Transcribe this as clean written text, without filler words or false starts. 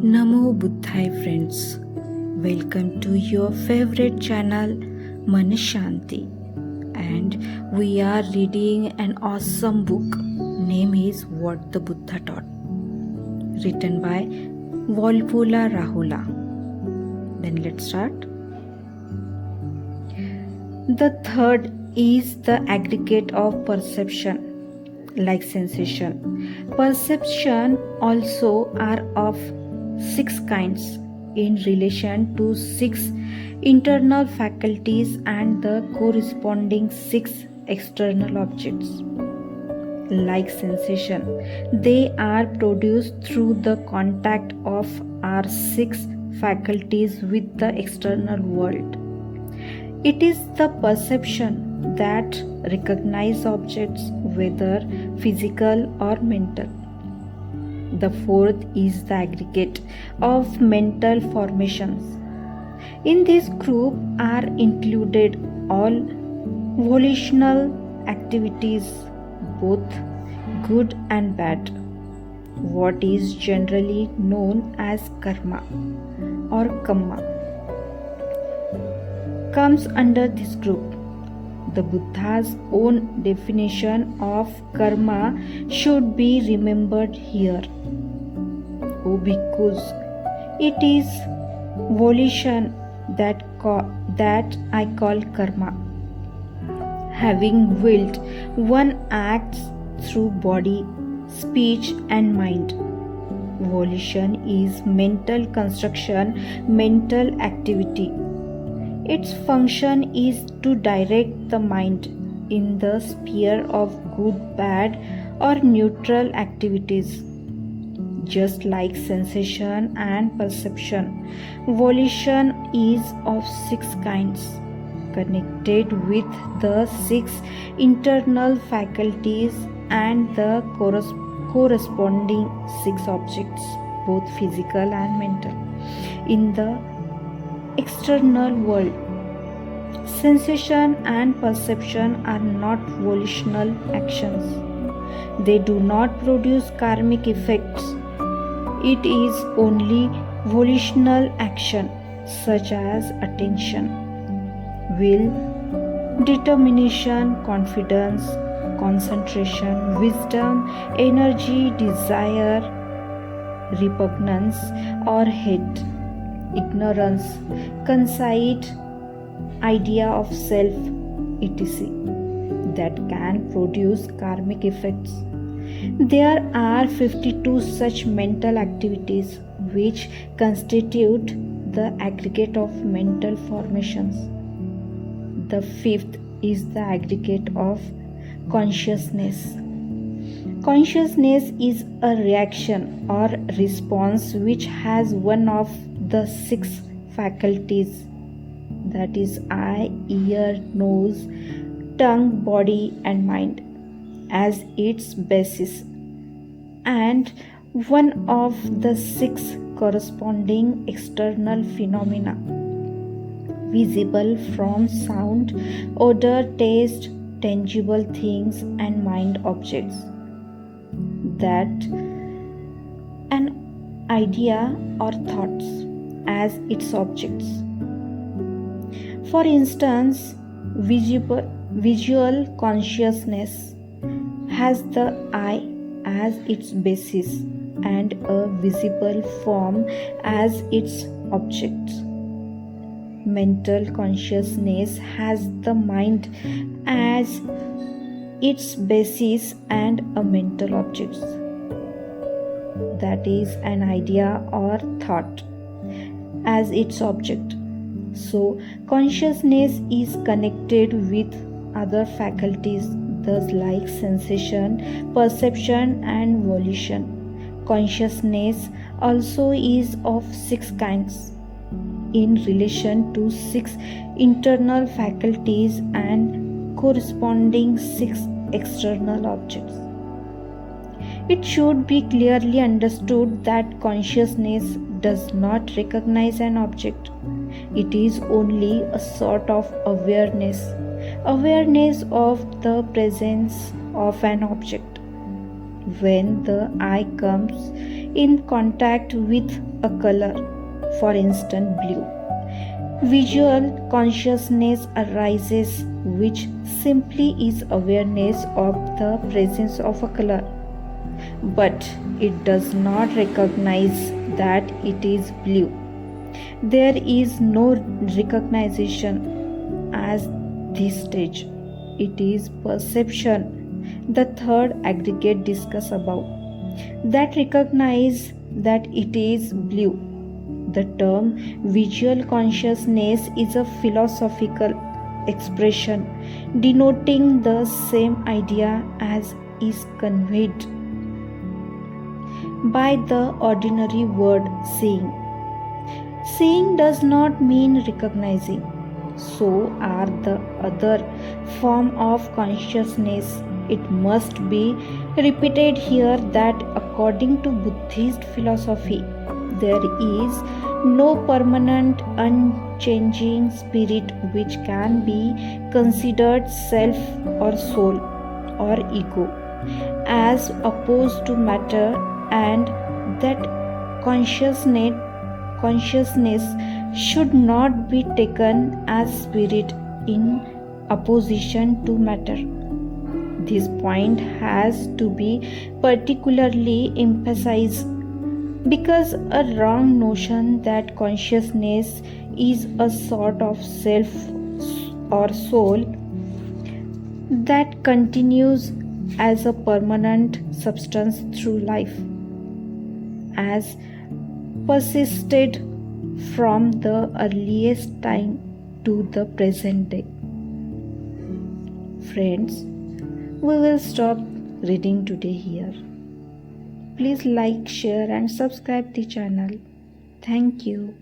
Namo Buddhai friends, welcome to your favorite channel Manashanti, and we are reading an awesome book. Name is What the Buddha Taught, written by Walpola Rahula. Then let's start. The third is the aggregate of perception, like sensation. Perception also are of 6 kinds in relation to 6 internal faculties and the corresponding 6 external objects. Like sensation, they are produced through the contact of our 6 faculties with the external world. It is the perception that recognizes objects, whether physical or mental. The fourth is the aggregate of mental formations. In this group are included all volitional activities, both good and bad. What is generally known as karma or kamma comes under this group. The Buddha's own definition of karma should be remembered here. O bhikkhus, it is volition that I call karma. Having willed, one acts through body, speech and mind. Volition is mental construction, mental activity. Its function is to direct the mind in the sphere of good, bad, or neutral activities. Just like sensation and perception, volition is of 6 kinds, connected with the 6 internal faculties and the corresponding 6 objects, both physical and mental, in the external world. Sensation and perception are not volitional actions. They do not produce karmic effects. It is only volitional action such as attention, will, determination, confidence, concentration, wisdom, energy, desire, repugnance or hate, ignorance, conceit, idea of self, etc., that can produce karmic effects. There are 52 such mental activities which constitute the aggregate of mental formations. The fifth is the aggregate of consciousness. Consciousness is a reaction or response which has one of the 6 faculties, that is eye, ear, nose, tongue, body and mind, as its basis, and one of the 6 corresponding external phenomena visible from sound, odor, taste, tangible things and mind objects, that an idea or thoughts as its objects. For instance, visual consciousness has the eye as its basis and a visible form as its object. Mental consciousness has the mind as its basis and a mental object, that is an idea or thought, as its object. So consciousness is connected with other faculties, thus like sensation, perception and volition. Consciousness also is of 6 kinds in relation to 6 internal faculties and corresponding 6 external objects. It should be clearly understood that consciousness does not recognize an object. It is only a sort of awareness of the presence of an object. When the eye comes in contact with a color, for instance, blue. Visual consciousness arises, which simply is awareness of the presence of a color, but it does not recognize that it is blue. There is no recognition as this stage. It is perception, the third aggregate discussed above, that recognize that it is blue. The term visual consciousness is a philosophical expression denoting the same idea as is conveyed by the ordinary word seeing. Seeing does not mean recognizing. So are the other form of consciousness. It must be repeated here that according to Buddhist philosophy, there is no permanent, unchanging spirit which can be considered self or soul or ego, as opposed to matter, and that consciousness should not be taken as spirit in opposition to matter. This point has to be particularly emphasized because a wrong notion that consciousness is a sort of self or soul that continues as a permanent substance through life has persisted from the earliest time to the present day. Friends, we will stop reading today here. Please like, share and subscribe the channel. Thank you.